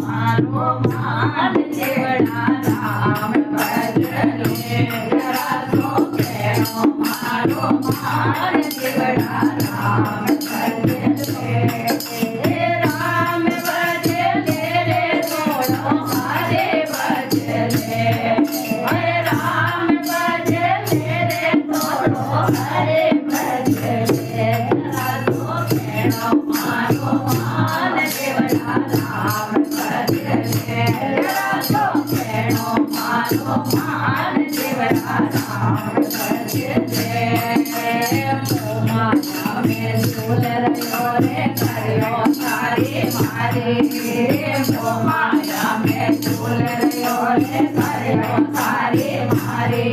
मारो मान देवड़ा राम भजले जरा तो केणो मारो मान देवड़ा राम भजले राम भजले रे सोनो हरे भजले हरे राम भजले रे सोनो हरे भजले जरा तो केणो मारो मान देवड़ा राम भजले जरा तो केणो मारो मान देवड़ा राम भजले माया में झूल रहो रे करियो सारे मारे माया में झूल रहो रे करियो सारे मारे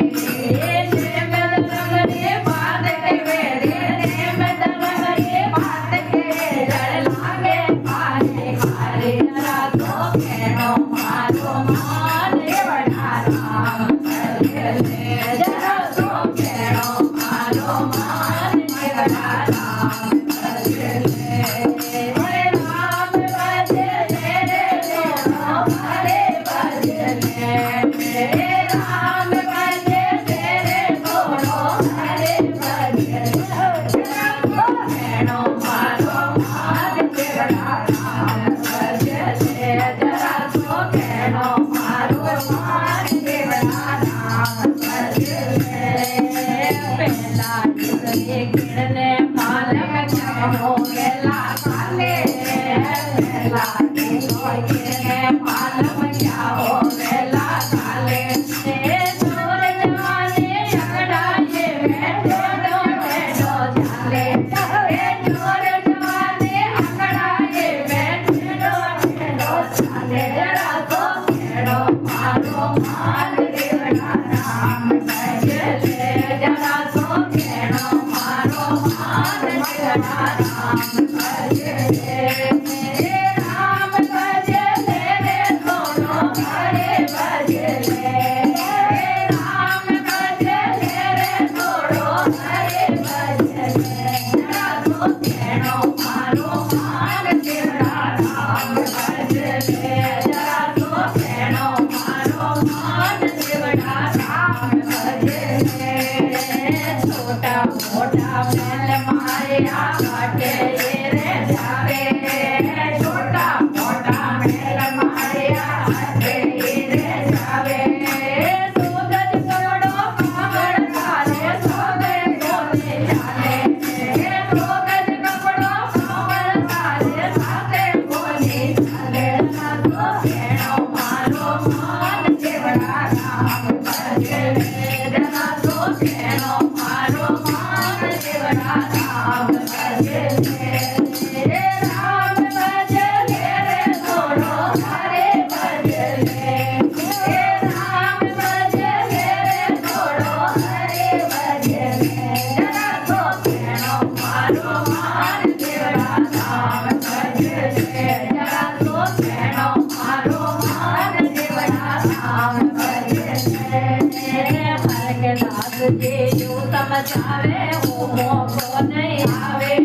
समझावे हो मोको नहीं आवे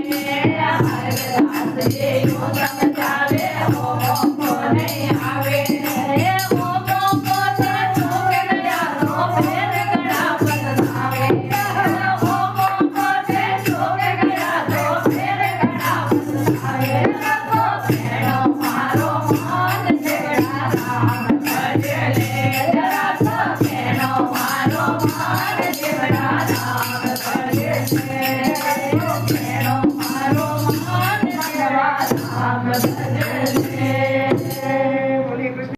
समझावे हो मोको नहीं आवे हो मोको से चूक गया तो फिर गड़ा पछतावे हो मोको से चूक गया तो फिर गड़ा पछतावे तो केणो मारो मान देवड़ा राम भजले जरा तो केणो मारो मान देवड़ा राम भजले केणो मारो मान देवड़ा राम भजले